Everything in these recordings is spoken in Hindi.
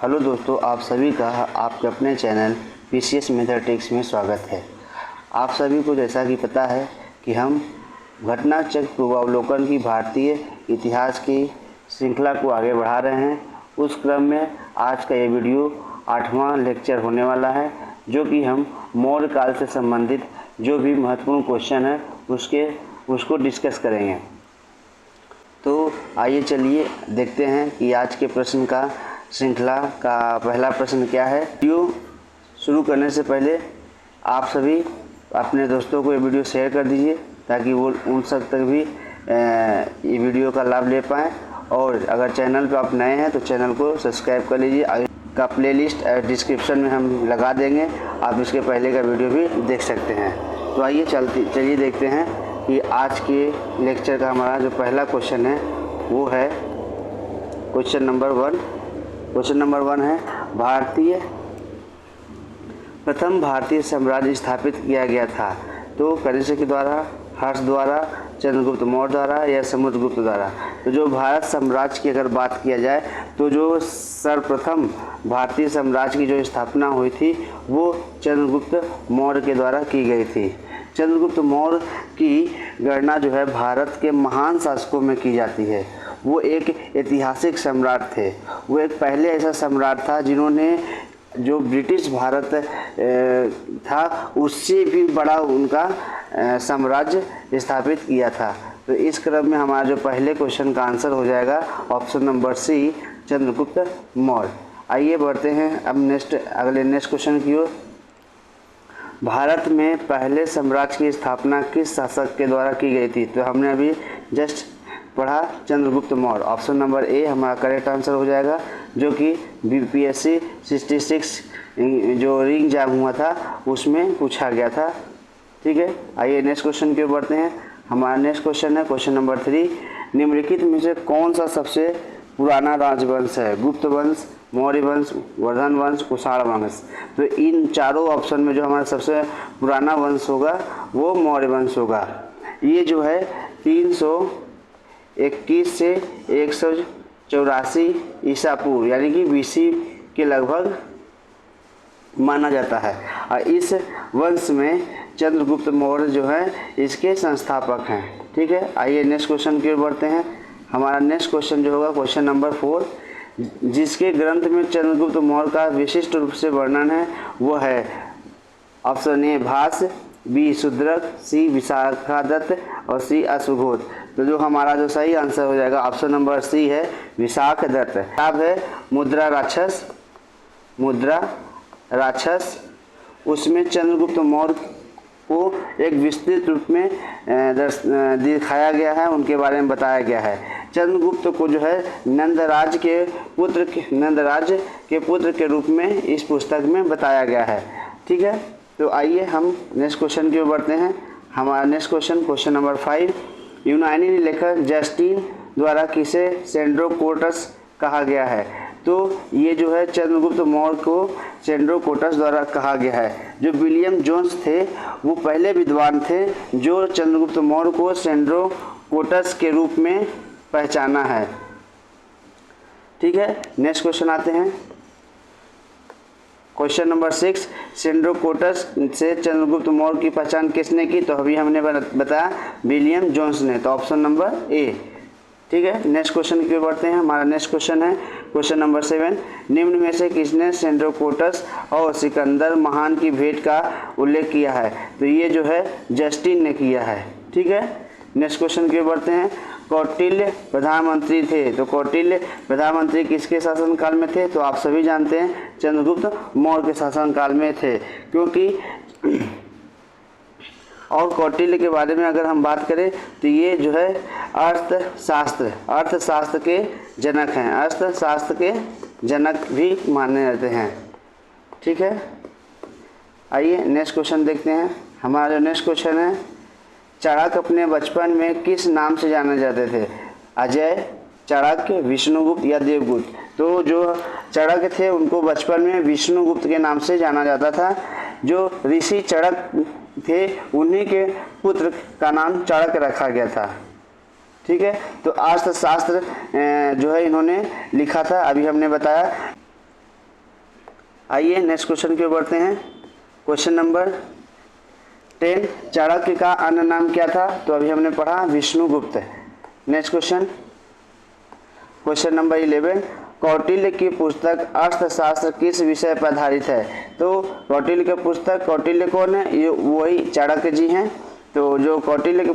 हेलो दोस्तों, आप सभी का आपके अपने चैनल पीसीएस मैथमेटिक्स में स्वागत है। आप सभी को जैसा कि पता है कि हम घटना चक्र पूर्वावलोकन की भारतीय इतिहास की श्रृंखला को आगे बढ़ा रहे हैं। उस क्रम में आज का ये वीडियो 8वां लेक्चर होने वाला है, जो कि हम मौर्य काल से संबंधित जो भी महत्वपूर्ण क्वेश्चन है उसको डिस्कस करेंगे। तो आइए चलिए देखते हैं कि आज के प्रश्न का श्रृंखला का पहला प्रश्न क्या है। वीडियो शुरू करने से पहले आप सभी अपने दोस्तों को ये वीडियो शेयर कर दीजिए ताकि वो उन सब तक भी ये वीडियो का लाभ ले पाएँ। और अगर चैनल पर आप नए हैं तो चैनल को सब्सक्राइब कर लीजिए। आगे का प्लेलिस्ट डिस्क्रिप्शन में हम लगा देंगे, आप इसके पहले का वीडियो भी देख सकते हैं। तो आइए चलिए देखते हैं कि आज के लेक्चर का हमारा जो पहला क्वेश्चन है वो है क्वेश्चन नंबर 1। क्वेश्चन नंबर 1 है प्रथम भारतीय साम्राज्य स्थापित किया गया था तो कनिष्क के द्वारा, हर्ष द्वारा, चंद्रगुप्त मौर्य द्वारा या समुद्रगुप्त द्वारा। तो जो भारत साम्राज्य की अगर बात किया जाए तो जो सर्वप्रथम भारतीय साम्राज्य की जो स्थापना हुई थी वो चंद्रगुप्त मौर्य के द्वारा की गई थी। चंद्रगुप्त मौर्य की गणना जो है भारत के महान शासकों में की जाती है। वो एक ऐतिहासिक सम्राट थे। वो एक पहले ऐसा सम्राट था जिन्होंने जो ब्रिटिश भारत था उससे भी बड़ा उनका साम्राज्य स्थापित किया था। तो इस क्रम में हमारा जो पहले क्वेश्चन का आंसर हो जाएगा option number C, Chandragupta Maurya. आइए बढ़ते हैं अब नेक्स्ट क्वेश्चन की ओर। भारत में पहले साम्राज्य की स्थापना किस शासक के द्वारा की गई थी? तो हमने अभी जस्ट पढ़ा Chandragupta Maurya. Option number A हमारा करेक्ट आंसर हो जाएगा, जो कि बीपीएससी 66 जो रिंग एग्जाम हुआ था उसमें पूछा गया था। ठीक है, आइए नेक्स्ट क्वेश्चन की ओर बढ़ते हैं। हमारा नेक्स्ट क्वेश्चन है क्वेश्चन नंबर 3। निम्नलिखित में से कौन सा सबसे पुराना राजवंश है? गुप्त वंश, मौर्य वंश, वर्धन वंश, कुषाण वंश। तो इन चारों ऑप्शन में जो हमारा सबसे पुराना वंश होगा वो मौर्य वंश होगा। ये जो है 321 से 184 ईसा पूर्व यानी कि बीसी के लगभग माना जाता है। और इस वंश में चंद्रगुप्त मौर्य जो है इसके संस्थापक हैं। ठीक है, आइए नेक्स्ट क्वेश्चन की ओर बढ़ते हैं। हमारा नेक्स्ट क्वेश्चन जो होगा क्वेश्चन नंबर 4, जिसके ग्रंथ में चंद्रगुप्त मौर्य का विशिष्ट रूप से वर्णन है वो है ऑप्शन ए भाष्य, बी शूद्रक, सी विशाखादत्त और सी अश्वघोष। तो जो हमारा जो सही आंसर हो जाएगा ऑप्शन नंबर सी है विशाखदत्त। किताब है मुद्रा राक्षस। उसमें चंद्रगुप्त मौर्य को एक विस्तृत रूप में दिखाया गया है, उनके बारे में बताया गया है। चंद्रगुप्त को जो है नंदराज के पुत्र के रूप में इस पुस्तक में बताया गया है। ठीक है, तो आइए हम नेक्स्ट क्वेश्चन की ओर बढ़ते हैं। हमारा नेक्स्ट क्वेश्चन नंबर 5। यूनानी लेखक जस्टिन द्वारा किसे सेंड्रोकोटस कहा गया है? तो ये जो है चंद्रगुप्त मौर्य को सेंड्रोकोटस द्वारा कहा गया है। जो विलियम जोन्स थे वो पहले विद्वान थे जो चंद्रगुप्त मौर्य को सेंड्रोकोटस के रूप में पहचाना है। ठीक है, नेक्स्ट क्वेश्चन आते हैं क्वेश्चन नंबर 6। सेंड्रोकोटस से चंद्रगुप्त मौर्य की पहचान किसने की? तो अभी हमने बताया विलियम जोन्स ने। तो ऑप्शन नंबर ए। ठीक है, नेक्स्ट क्वेश्चन की ओर बढ़ते हैं। हमारा नेक्स्ट क्वेश्चन है क्वेश्चन नंबर 7। निम्न में से किसने सेंड्रोकोटस और सिकंदर महान की भेंट का उल्लेख किया है? तो ये जो है जस्टिन ने किया है। ठीक है, नेक्स्ट क्वेश्चन की ओर बढ़ते हैं। कौटिल्य प्रधानमंत्री थे, तो कौटिल्य प्रधानमंत्री किसके शासनकाल में थे? तो आप सभी जानते हैं चंद्रगुप्त मौर्य के शासनकाल में थे। क्योंकि और कौटिल्य के बारे में अगर हम बात करें तो ये जो है अर्थशास्त्र के जनक हैं, अर्थशास्त्र के जनक भी माने जाते हैं। ठीक है, आइए नेक्स्ट क्वेश्चन देखते हैं। हमारा जो नेक्स्ट क्वेश्चन है, चाणक्य अपने बचपन में किस नाम से जाने जाते थे? अजय, चाणक्य, विष्णुगुप्त या देवगुप्त। तो जो चाणक्य थे उनको बचपन में विष्णुगुप्त के नाम से जाना जाता था। जो ऋषि चाणक्य थे उन्हीं के पुत्र का नाम चाणक्य रखा गया था। ठीक है, तो अर्थशास्त्र जो है इन्होंने लिखा था, अभी हमने बताया आइए नेक्स्ट क्वेश्चन की ओर बढ़ते हैं। क्वेश्चन नंबर 10, चाणक्य का अन्य नाम क्या था? तो अभी हमने पढ़ा Vishnugupta. Next question, question number 11, Kautilya की पुस्तक अर्थशास्त्र किस विषय पर आधारित है? तो कौटिल्य की पुस्तक, कौटिल्य कौन है? ये वही चाणक्य जी हैं। तो जो कौटिल्य की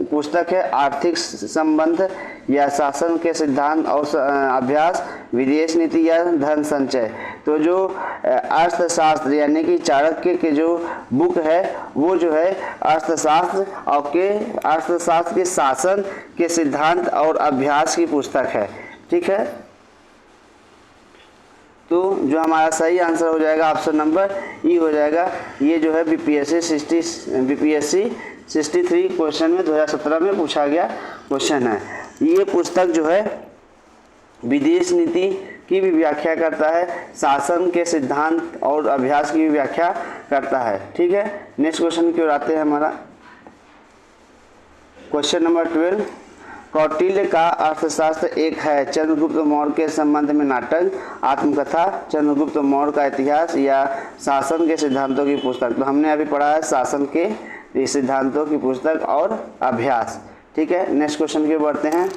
पुस्तक है आर्थिक संबंध या शासन के सिद्धांत और अभ्यास, विदेश नीति या धन संचय। तो जो अर्थशास्त्र यानी कि चाणक्य के जो बुक है वो जो है अर्थशास्त्र के शासन के सिद्धांत और अभ्यास की पुस्तक है। ठीक है, तो जो हमारा सही आंसर हो जाएगा ऑप्शन नंबर ई हो जाएगा। ये जो है बीपीएससी 63 क्वेश्चन में 2017 में पूछा गया क्वेश्चन है। ये पुस्तक जो है विदेश नीति की भी व्याख्या करता है, शासन के सिद्धांत और अभ्यास की भी व्याख्या करता है। ठीक है, नेक्स्ट क्वेश्चन की ओर आते हैं। हमारा क्वेश्चन नंबर 12, कौटिल्य का अर्थशास्त्र एक है, चंद्रगुप्त मौर्य के संबंध में नाटक, आत्मकथा, चंद्रगुप्त मौर्य का इतिहास या शासन के सिद्धांतों की पुस्तक। तो हमने अभी पढ़ा है शासन के सिद्धांतों की पुस्तक और अभ्यास। ठीक है, नेक्स्ट क्वेश्चन की बढ़ते हैं।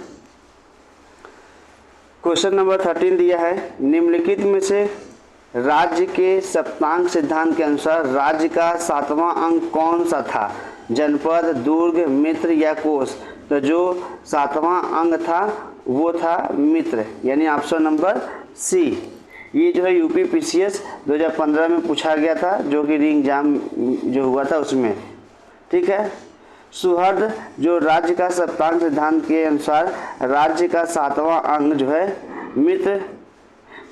क्वेश्चन नंबर 13 दिया है, निम्नलिखित में से राज्य के सप्तांग सिद्धांत के अनुसार राज्य का 7वां अंग कौन सा था? जनपद, दुर्ग, मित्र या कोष? तो जो 7वां अंग था वो था मित्र, यानी ऑप्शन नंबर सी। ये जो है यूपी पीसीएस 2015 में पूछा गया था, जो कि री एग्जाम जो हुआ था उसमें। ठीक है, सुहृद जो राज्य का सप्तांग सिद्धांत के अनुसार राज्य का 7वां अंग जो है मित्र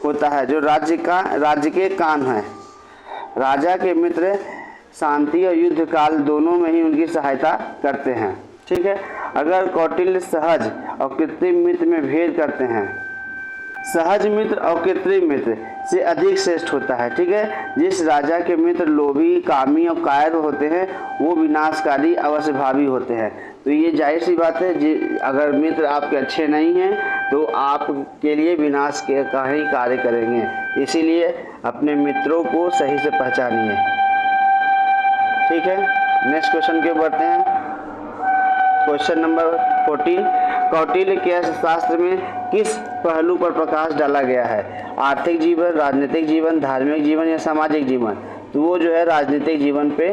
होता है, जो राज्य के कान है। राजा के मित्र शांति और युद्ध काल दोनों में ही उनकी सहायता करते हैं। ठीक है, अगर कौटिल्य सहज और कृत्रिम मित्र में भेद करते हैं, सहज मित्र और कृत्रिम मित्र से अधिक श्रेष्ठ होता है। ठीक है, जिस राजा के मित्र लोभी, कामी और कायर होते हैं वो विनाशकारी अवश्यभावी होते हैं। तो ये जाहिर सी बात है, अगर मित्र आपके अच्छे नहीं हैं तो आपके लिए विनाश का ही कार्य करेंगे। इसीलिए अपने मित्रों को सही से पहचानिए। ठीक है, नेक्स्ट क्वेश्चन के बढ़ते हैं। क्वेश्चन नंबर 14, कौटिल्य के अर्थशास्त्र में किस पहलू पर प्रकाश डाला गया है? आर्थिक जीवन, राजनीतिक जीवन, धार्मिक जीवन या सामाजिक जीवन? तो वो जो है राजनीतिक जीवन पे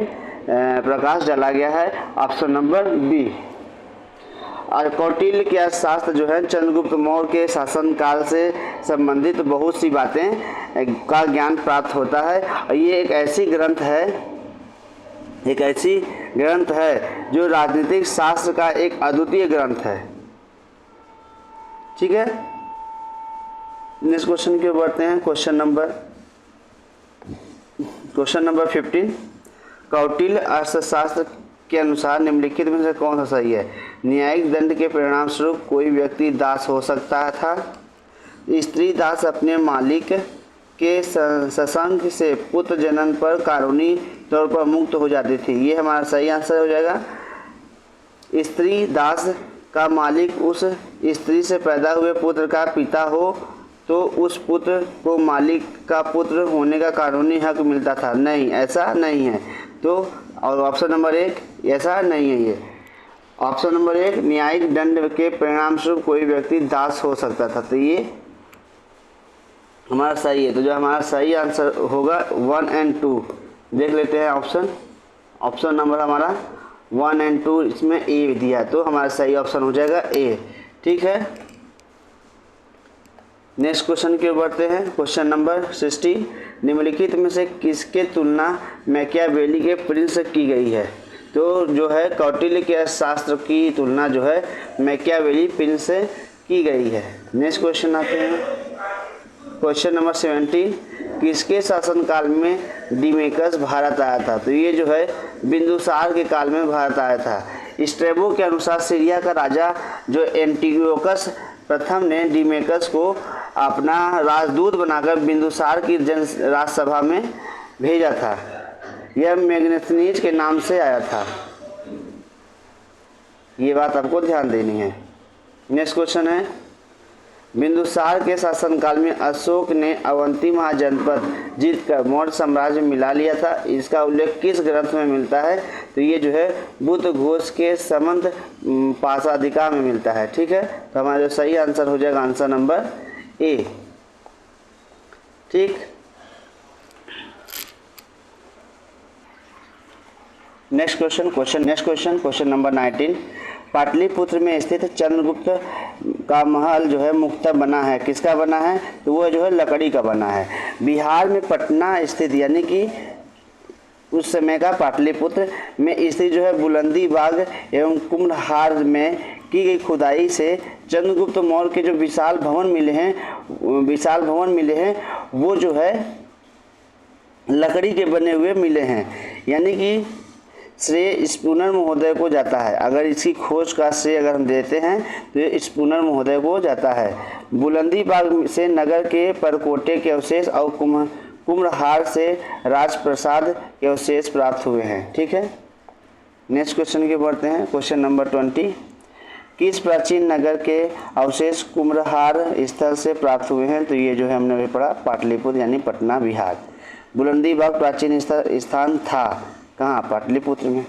प्रकाश डाला गया है, ऑप्शन नंबर बी। और कौटिल्य के अर्थशास्त्र जो है चंद्रगुप्त मौर्य के शासनकाल से संबंधित बहुत सी बातें का ज्ञान प्राप्त होता है। और ये एक ऐसी ग्रंथ है जो राजनीतिक शास्त्र का एक अद्वितीय ग्रंथ है। ठीक है, नेक्स्ट क्वेश्चन की ओर बढ़ते हैं। क्वेश्चन नंबर 15, कौटिल्य अर्थशास्त्र के अनुसार निम्नलिखित में से कौन सा सही है? न्यायिक दंड के परिणाम स्वरूप कोई व्यक्ति दास हो सकता था। स्त्री दास अपने मालिक के सत्संग से पुत्र जनन पर कानूनी तौर पर मुक्त हो जाती थी। ये हमारा सही आंसर हो जाएगा। स्त्री दास का मालिक उस स्त्री से पैदा हुए पुत्र का पिता हो तो उस पुत्र को मालिक का पुत्र होने का कानूनी हक मिलता था। नहीं, ऐसा नहीं है। तो और ऑप्शन नंबर 1 ऐसा नहीं है। ये ऑप्शन नंबर 1 न्यायिक दंड के परिणाम स्वरूप कोई व्यक्ति दास हो सकता था। तो ये हमारा सही है। तो जो हमारा सही आंसर होगा 1 और 2 देख लेते हैं। ऑप्शन नंबर हमारा 1 और 2 इसमें ए दिया है, तो हमारा सही ऑप्शन हो जाएगा ए। ठीक है, नेक्स्ट क्वेश्चन की ओर बढ़ते हैं। क्वेश्चन नंबर 16, निम्नलिखित में से किसके तुलना मैकियावेली के प्रिंस से की गई है? तो जो है कौटिल्य के अर्थशास्त्र की तुलना जो है मैकियावेली प्रिंस से की गई है। नेक्स्ट क्वेश्चन आते हैं। क्वेश्चन नंबर 17, किसके शासनकाल में डिमेकस भारत आया था? तो ये जो है बिंदुसार के काल में भारत आया था। स्ट्रैबो के अनुसार सीरिया का राजा जो एंटियोकस प्रथम ने डिमेकस को अपना राजदूत बनाकर बिंदुसार की राजसभा में भेजा था। यह मैग्नेथनीज के नाम से आया था। ये बात आपको ध्यान देनी है। नेक्स्ट क्वेश्चन है बिंदुसार के शासनकाल में अशोक ने अवंती महाजनपद जीतकर मौर्य साम्राज्य में मिला लिया था। इसका उल्लेख किस ग्रंथ में मिलता है? तो ये जो है बुद्ध घोष के समंत पाशादिका में मिलता है। ठीक है, तो हमारा जो सही आंसर हो जाएगा आंसर नंबर ए। ठीक, नेक्स्ट क्वेश्चन नंबर 19। पाटलिपुत्र में स्थित चंद्रगुप्त का महल जो है मुख्यतः बना है, किसका बना है? तो वो जो है लकड़ी का बना है। बिहार में पटना स्थित यानी कि उस समय का पाटलिपुत्र में स्थित जो है बुलंदी बाग एवं कुम्भहार में की गई खुदाई से चंद्रगुप्त मौर्य के जो विशाल भवन मिले हैं वो जो है लकड़ी के बने हुए मिले हैं, यानी कि श्रेय स्पूनर महोदय को जाता है। अगर इसकी खोज का श्रेय अगर हम देते हैं तो ये स्पूनर महोदय को जाता है। बुलंदी बाग से नगर के परकोटे के अवशेष और कुम्भहार से राजप्रसाद के अवशेष प्राप्त हुए हैं। ठीक है, नेक्स्ट क्वेश्चन की बढ़ते हैं। Question number 20। किस प्राचीन नगर के अवशेष कुम्भहार स्थल से प्राप्त हुए हैं? तो ये जो है हमने अभी पढ़ा पाटलिपुत्र यानी पटना बिहार। बुलंदी बाग प्राचीन स्थान था कहाँ? पाटलिपुत्र में।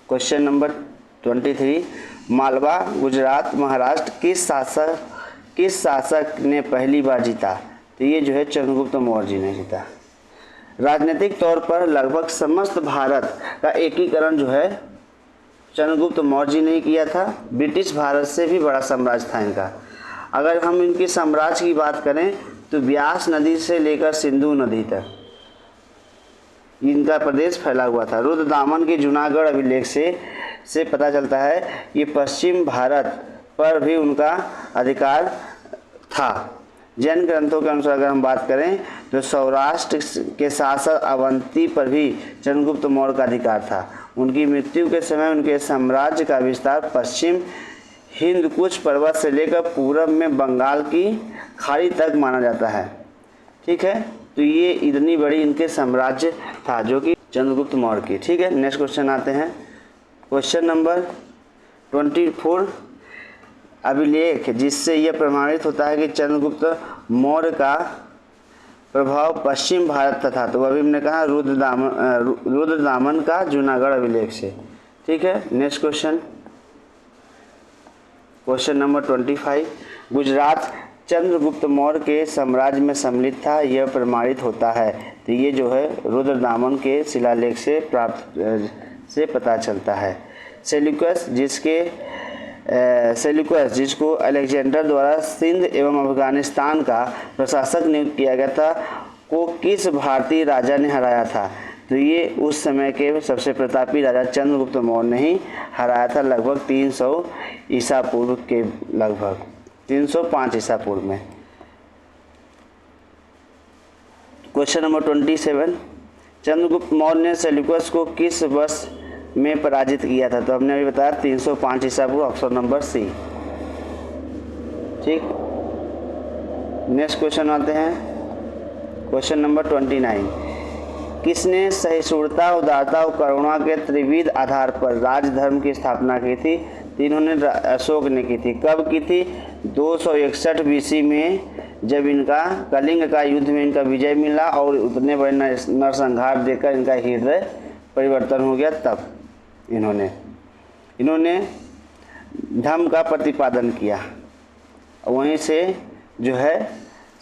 Question number 23। मालवा, गुजरात, महाराष्ट्र किस शासक ने पहली बार जीता? तो ये जो है चंद्रगुप्त मौर्य जी ने जीता। राजनीतिक तौर पर लगभग समस्त भारत का एकीकरण जो है चंद्रगुप्त मौर्य जी ने किया था। ब्रिटिश भारत से भी बड़ा साम्राज्य था इनका। अगर हम इनके साम्राज्य की बात करें तो व्यास नदी से लेकर सिंधु नदी तक इनका प्रदेश फैला हुआ था। रुद्रदामन के जूनागढ़ अभिलेख से पता चलता है कि पश्चिम भारत पर भी उनका अधिकार था। जैन ग्रंथों के अनुसार अगर हम बात करें तो सौराष्ट्र के शासक अवंती पर भी चंद्रगुप्त मौर्य का अधिकार था। उनकी मृत्यु के समय उनके साम्राज्य का विस्तार पश्चिम हिंदकुश पर्वत से लेकर पूरब में बंगाल की खाड़ी तक माना जाता है। ठीक है, तो ये इतनी बड़ी इनके साम्राज्य था जो कि चंद्रगुप्त मौर्य की। ठीक है, नेक्स्ट क्वेश्चन आते हैं। Question number 24। अभिलेख जिससे यह प्रमाणित होता है कि चंद्रगुप्त मौर्य का प्रभाव पश्चिम भारत तथा, तो अभी हमने कहा रुद्रदामन का जूनागढ़ अभिलेख से। ठीक है, next question number 25। Gujarat Chandragupta Maurya के साम्राज्य में सम्मिलित था, यह प्रमाणित होता है। तो ये जो है रुद्रदामन के शिलालेख से पता चलता है। सेल्यूकस जिसको अलेक्जेंडर द्वारा सिंध एवं अफगानिस्तान का प्रशासक नियुक्त किया गया था, को किस भारतीय राजा ने हराया था? तो ये उस समय के सबसे प्रतापी राजा चंद्रगुप्त मौर्य ने ही हराया था, लगभग 300 ईसा पूर्व के, लगभग 305 ईसा पूर्व में। Question number 27। चंद्रगुप्त मौर्य ने सेल्यूकस को किस वर्ष में पराजित किया था? तो हमने अभी बताया 305 ईसा पूर्व, ऑप्शन नंबर सी। ठीक, नेक्स्ट क्वेश्चन आते हैं। Question number 29। किसने सहिष्णुता, उदारता और करुणा के त्रिविध आधार पर राजधर्म की स्थापना की थी? इन्होंने अशोक ने की थी। कब की थी? 261 BC में, जब इनका कलिंग का युद्ध में इनका विजय मिला और उतने बड़े नरसंहार देकर इनका हृदय परिवर्तन हो गया, तब इन्होंने धर्म का प्रतिपादन किया। वहीं से जो है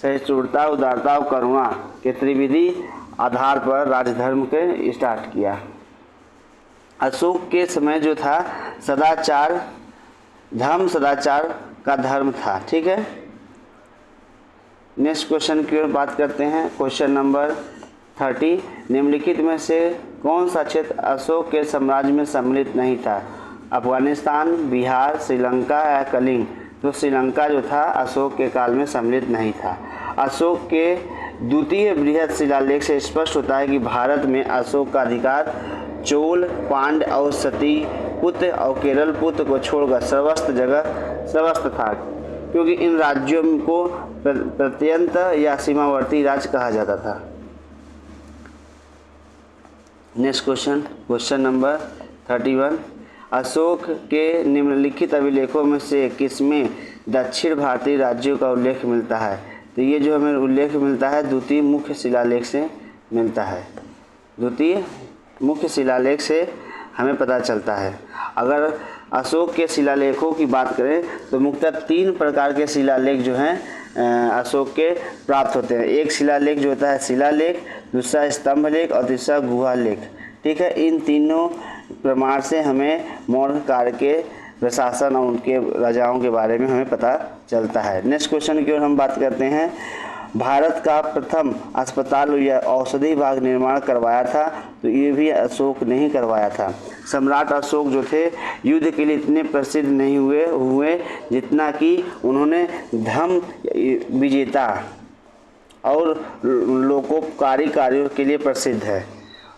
सहिष्णुता, उदारता और करुणा के त्रिविधि आधार पर राजधर्म के स्टार्ट किया। अशोक के समय जो था सदाचार का धर्म था। ठीक है, नेक्स्ट क्वेश्चन की ओर बात करते हैं। Question number 30। निम्नलिखित में से कौन सा क्षेत्र अशोक के साम्राज्य में सम्मिलित नहीं था? अफगानिस्तान, बिहार, श्रीलंका या कलिंग? तो श्रीलंका जो था अशोक के काल में सम्मिलित नहीं था। अशोक के द्वितीय बृहद शिलालेख से स्पष्ट होता है कि भारत में अशोक का अधिकार चोल, पांड्य और सती पुत्र और केरल पुत्र को छोड़कर सर्वस्त्र था, क्योंकि इन राज्यों को प्रत्यंत या सीमावर्ती राज्य कहा जाता था। Next question number 31। अशोक के निम्नलिखित अभिलेखों में से किसमें दक्षिण भारतीय राज्यों का उल्लेख मिलता है? तो ये जो हमें उल्लेख मिलता है द्वितीय मुख्य शिलालेख से मिलता है। द्वितीय मुख्य शिलालेख से हमें पता चलता है। अगर अशोक के शिलालेखों की बात करें तो मुख्यतः 3 प्रकार के शिलालेख जो हैं अशोक के प्राप्त होते हैं। एक शिलालेख जो होता है शिलालेख, दूसरा स्तंभ लेख और तीसरा गुहा लेख। ठीक है, इन तीनों प्रमाण से हमें मौर्य काल के प्रशासन और उनके राजाओं के बारे में हमें पता चलता है। नेक्स्ट क्वेश्चन की ओर हम बात करते हैं। भारत का प्रथम अस्पताल या औषधि विभाग निर्माण करवाया था, तो ये भी अशोक ने ही करवाया था। सम्राट अशोक जो थे युद्ध के लिए इतने प्रसिद्ध नहीं हुए जितना कि उन्होंने धर्म विजेता और लोकोपकारी कार्यों के लिए प्रसिद्ध है।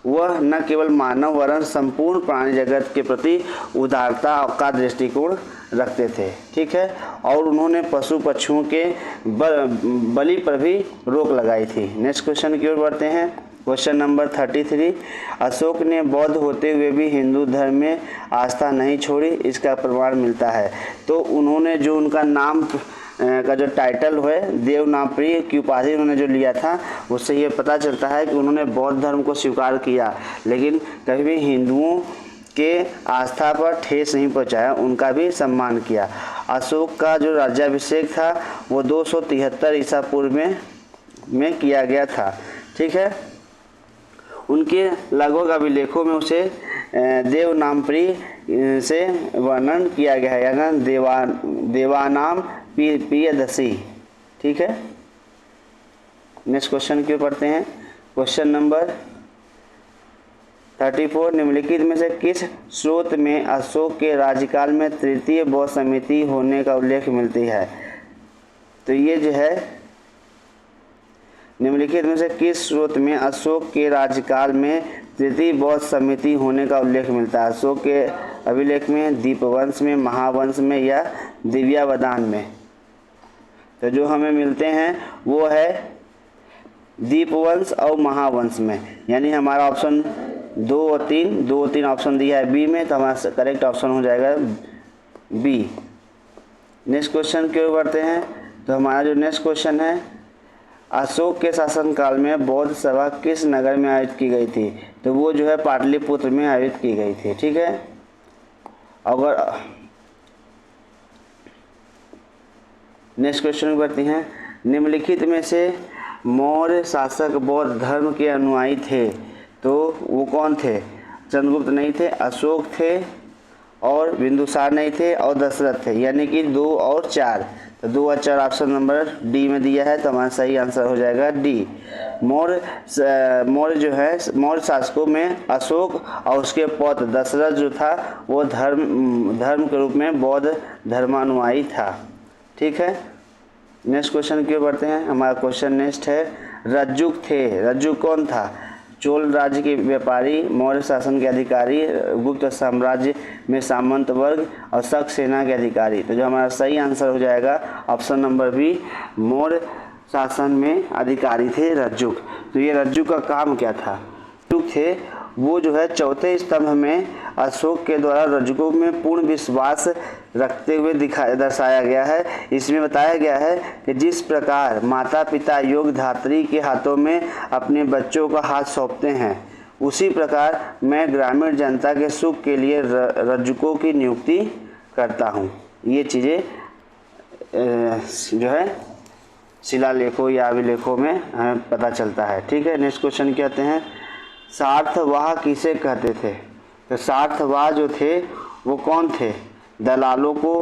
वह न केवल मानव वरन संपूर्ण प्राणी जगत के प्रति उदारता का दृष्टिकोण रखते थे। ठीक है, और उन्होंने पशु पक्षियों के बलि पर भी रोक लगाई थी। नेक्स्ट क्वेश्चन की ओर बढ़ते हैं। Question number 33। अशोक ने बौद्ध होते हुए भी हिंदू धर्म में आस्था नहीं छोड़ी, इसका प्रमाण मिलता है। तो उन्होंने जो उनका नाम का जो टाइटल है देवनागरी की उपाधि उन्होंने जो लिया था, उससे ये पता चलता है कि उन्होंने बौद्ध धर्म को स्वीकार किया, लेकिन कभी भी हिंदुओं के आस्था पर ठेस नहीं पहुंचाया, उनका भी सम्मान किया। अशोक का जो राज्याभिषेक था वो 273 ईसा पूर्व में किया गया था। ठीक है, उनके लगभग अभिलेखों में उसे देवनागरी से वर्णन किया गया है, यानी देवानाम प्रियदर्शी। ठीक है, नेक्स्ट क्वेश्चन क्यों पढ़ते हैं। Question number 34। निम्नलिखित में से किस स्रोत में अशोक के राज्यकाल में तृतीय बौद्ध समिति होने का उल्लेख मिलती है? तो ये जो है निम्नलिखित में से किस स्रोत में अशोक के राज्यकाल में तृतीय बौद्ध समिति होने का उल्लेख मिलता है? अशोक के अभिलेख में, दीपवंश में, महावंश में या दिव्यावदान में? तो जो हमें मिलते हैं वो है दीपवंश और महावंश में, यानी हमारा ऑप्शन 2 और 3 ऑप्शन दिया है बी में, तो हमारा करेक्ट ऑप्शन हो जाएगा बी। नेक्स्ट क्वेश्चन की ओर बढ़ते हैं। तो हमारा जो नेक्स्ट क्वेश्चन है, अशोक के शासनकाल में बौद्ध सभा किस नगर में आयोजित की गई थी? तो वो जो है पाटलिपुत्र में आयोजित की गई थी। ठीक है, अगर नेक्स्ट क्वेश्चन बढ़ते हैं। निम्नलिखित में से मौर्य शासक बौद्ध धर्म के अनुयायी थे, तो वो कौन थे? चंद्रगुप्त नहीं थे, अशोक थे और बिंदुसार नहीं थे और दशरथ थे, यानी कि 2 और 4। तो 2 और 4 ऑप्शन नंबर डी में दिया है, तो हमारा सही आंसर हो जाएगा डी। मौर्य जो है मौर्य शासकों में अशोक और उसके पौत्र दशरथ जो था वो धर्म के रूप में बौद्ध धर्मानुयायी था। ठीक है, नेक्स्ट क्वेश्चन की ओर बढ़ते हैं। हमारा क्वेश्चन नेक्स्ट है, रज्जुक थे। रज्जुक कौन था? चोल राज्य के व्यापारी, मौर्य शासन के अधिकारी, गुप्त साम्राज्य में सामंत वर्ग और शक सेना के अधिकारी। तो जो हमारा सही आंसर हो जाएगा ऑप्शन नंबर बी, मौर्य शासन में अधिकारी थे रज्जुक। तो ये रज्जुक का काम क्या था? रज्जुक थे वो जो है चौथे स्तंभ में अशोक के द्वारा रज्जुकों में पूर्ण विश्वास रखते हुए दर्शाया गया है। इसमें बताया गया है कि जिस प्रकार माता पिता योग्य धात्री के हाथों में अपने बच्चों का हाथ सौंपते हैं, उसी प्रकार मैं ग्रामीण जनता के सुख के लिए रज्जुकों की नियुक्ति करता हूँ। ये चीज़ें जो है शिलालेखों या अभिलेखों में हमें पता चलता है। ठीक है, नेक्स्ट क्वेश्चन कहते हैं, सार्थवाह किसे कहते थे? तो सार्थवाह जो थे वो कौन थे? दलालों को,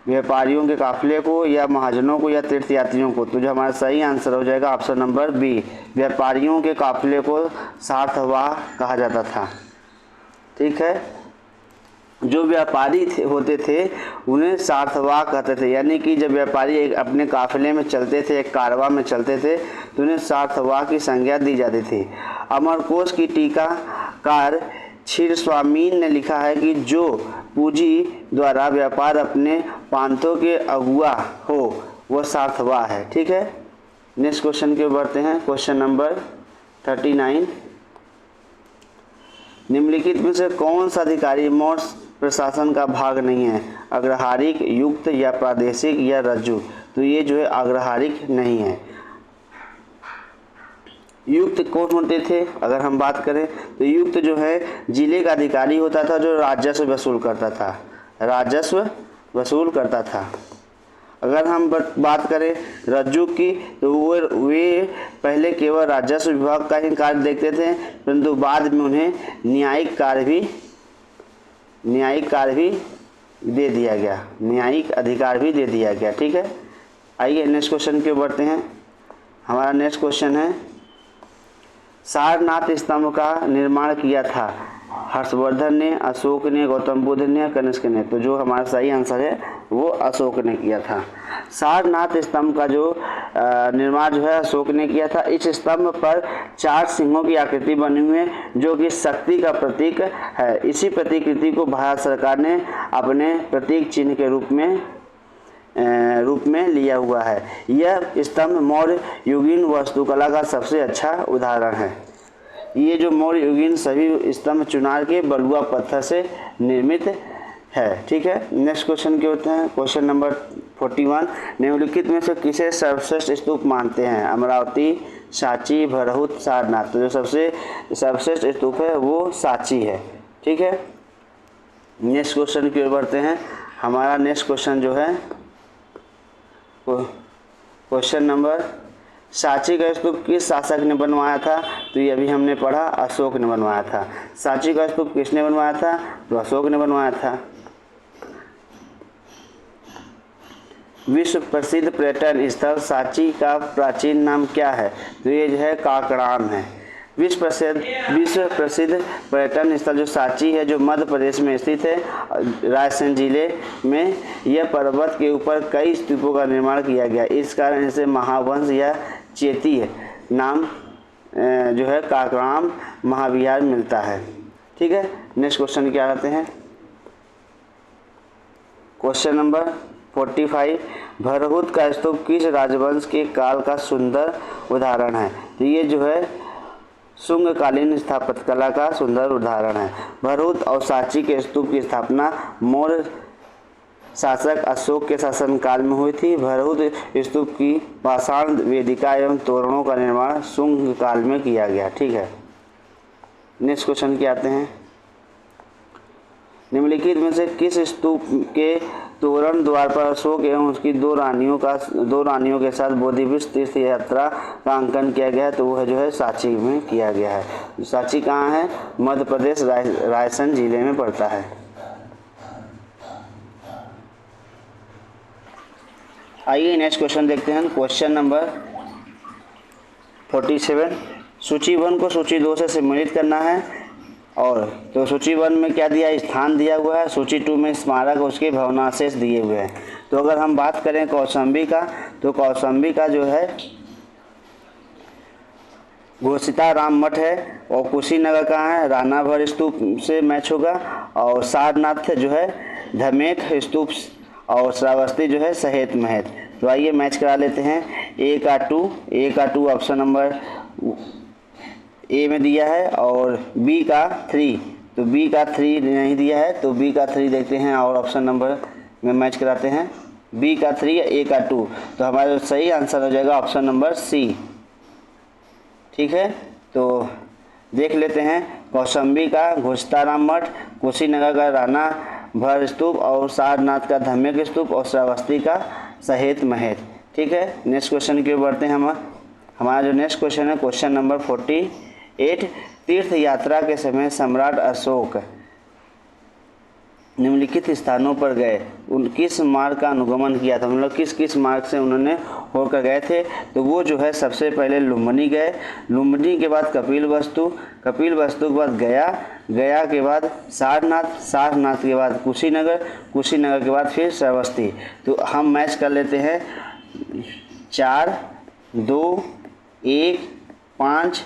व्यापारियों के काफिले को, या महाजनों को, या तीर्थयात्रियों को? तो जो हमारा सही आंसर हो जाएगा ऑप्शन नंबर बी, व्यापारियों के काफिले को सार्थवाह कहा जाता था। ठीक है, जो व्यापारी होते थे उन्हें सार्थवाह कहते थे, यानी कि जब व्यापारी अपने काफिले में चलते थे, एक कारवां में चलते थे, तो उन्हें सार्थवाह की संज्ञा दी जाती थी। अमरकोश की टीकाकार क्षीरस्वामीन ने लिखा है कि जो पूंजी द्वारा व्यापार अपने पांथों के अगुआ हो वह सार्थवाह है। ठीक है, नेक्स्ट क्वेश्चन के बढ़ते हैं। Question number 39। निम्नलिखित में से कौन सा अधिकारी मौर्य प्रशासन का भाग नहीं है। अग्रहारिक, युक्त या प्रादेशिक या रज्जु, तो ये जो है अग्रहारिक नहीं है। युक्त कौन होते थे अगर हम बात करें तो युक्त जो है जिले का अधिकारी होता था जो राजस्व वसूल करता था, राजस्व वसूल करता था। अगर हम बात करें रज्जु की तो वे पहले केवल राजस्व विभाग का ही कार्य देखते थे, परंतु बाद में उन्हें न्यायिक कार्य भी दे दिया गया, न्यायिक अधिकार भी दे दिया गया। ठीक है, आइए नेक्स्ट क्वेश्चन की ओर बढ़ते हैं। हमारा नेक्स्ट क्वेश्चन है सारनाथ स्तंभ का निर्माण किया था हर्षवर्धन ने, अशोक ने, गौतम बुद्ध ने, कनिष्क ने, तो जो हमारा सही आंसर है वो अशोक ने किया था। सारनाथ स्तंभ का जो निर्माण जो है अशोक ने किया था। इस स्तंभ पर 4 सिंहों की आकृति बनी हुई है जो कि शक्ति का प्रतीक है। इसी प्रतिकृति को भारत सरकार ने अपने प्रतीक चिन्ह के रूप में लिया हुआ है। यह स्तंभ मौर्य युगीन वास्तुकला का सबसे अच्छा उदाहरण है। ये जो मौर्य युगीन सभी स्तंभ चुनार के बलुआ पत्थर से निर्मित है। ठीक है, नेक्स्ट क्वेश्चन क्या होते हैं, क्वेश्चन नंबर 41, निम्नलिखित में से किसे सर्वश्रेष्ठ स्तूप मानते हैं? अमरावती, सांची, भरहुत, सारनाथ। तो जो सबसे सर्वश्रेष्ठ स्तूप है वो सांची है। ठीक है, नेक्स्ट क्वेश्चन की ओर बढ़ते हैं। हमारा नेक्स्ट क्वेश्चन जो है क्वेश्चन नंबर, सांची का स्तूप किस शासक ने बनवाया था? तो ये अभी हमने पढ़ा, अशोक ने बनवाया था। सांची का स्तूप किसने बनवाया था? तो अशोक ने बनवाया था। विश्व प्रसिद्ध पर्यटन स्थल सांची का प्राचीन नाम क्या है? तो ये जो है काकड़ाम है। विश्व प्रसिद्ध पर्यटन स्थल जो सांची है जो मध्य प्रदेश में स्थित है, रायसेन जिले में, यह पर्वत के ऊपर कई स्तूपों का निर्माण किया गया। इस कारण इसे महावंश या चेती नाम जो है काकड़ाम महाविहार मिलता है। ठीक है, नेक्स्ट क्वेश्चन क्या आते हैं, क्वेश्चन नंबर 45, भरहुत का स्तूप किस राजवंश के काल का सुंदर उदाहरण है? तो ये जो है शुंगकालीन स्थापत्य कला का सुंदर उदाहरण है। भरहुत और सांची के स्तूप की स्थापना मौर्य शासक अशोक के शासनकाल में हुई थी। भरहुत स्तूप की पाषाण वेदिका एवं तोरणों का निर्माण शुंग काल में किया गया। ठीक है, नेक्स्ट क्वेश्चन क्या आते हैं, निम्नलिखित में से किस स्तूप के तोरण द्वार पर अशोक एवं उसकी दो रानियों के साथ बोधिवृक्ष तीर्थ यात्रा का अंकन किया गया है? तो वह जो है सांची में किया गया है। सांची कहाँ है? मध्य प्रदेश रायसेन जिले में पड़ता है। आइए नेक्स्ट क्वेश्चन देखते हैं, क्वेश्चन नंबर 47, सूची 1 को सूची 2 से सम्मिलित करना है। और तो सूची 1 में क्या दिया, स्थान दिया हुआ है। सूची 2 में स्मारक उसके भवनावशेष दिए हुए हैं। तो अगर हम बात करें कौशाम्बी का, तो कौशाम्बी का जो है घोषिताराम मठ है। और कुशीनगर कहाँ है? रानाभर स्तूप से मैच होगा। और सारनाथ जो है धमेख स्तूप, और श्रावस्ती जो है सहेत महत। तो आइए मैच करा लेते हैं। ए का 2 ऑप्शन नंबर ए में दिया है, और बी का 3, तो बी का 3 नहीं दिया है, तो बी का 3 देखते हैं और ऑप्शन नंबर में मैच कराते हैं। बी का 3 या ए का 2, तो हमारा सही आंसर हो जाएगा ऑप्शन नंबर सी। ठीक है, तो देख लेते हैं, कौशाम्बी का घोषिताराम मठ, कुशीनगर का राणा भर स्तूप, और सारनाथ का धम्यक स्तूप, और श्रावस्ती का सहेत महत। ठीक है, नेक्स्ट क्वेश्चन की ओर बढ़ते हैं। हमारा जो नेक्स्ट क्वेश्चन है क्वेश्चन नंबर 48, तीर्थ यात्रा के समय सम्राट अशोक निम्नलिखित स्थानों पर गए, किस मार्ग का अनुगमन किया था? मतलब किस किस मार्ग से उन्होंने होकर गए थे? तो वो जो है सबसे पहले लुम्बिनी गए, लुम्बिनी के बाद कपिलवस्तु के बाद गया के बाद सारनाथ के बाद कुशीनगर के बाद फिर श्रावस्ती। तो हम मैच कर लेते हैं 4, 2, 1, 5,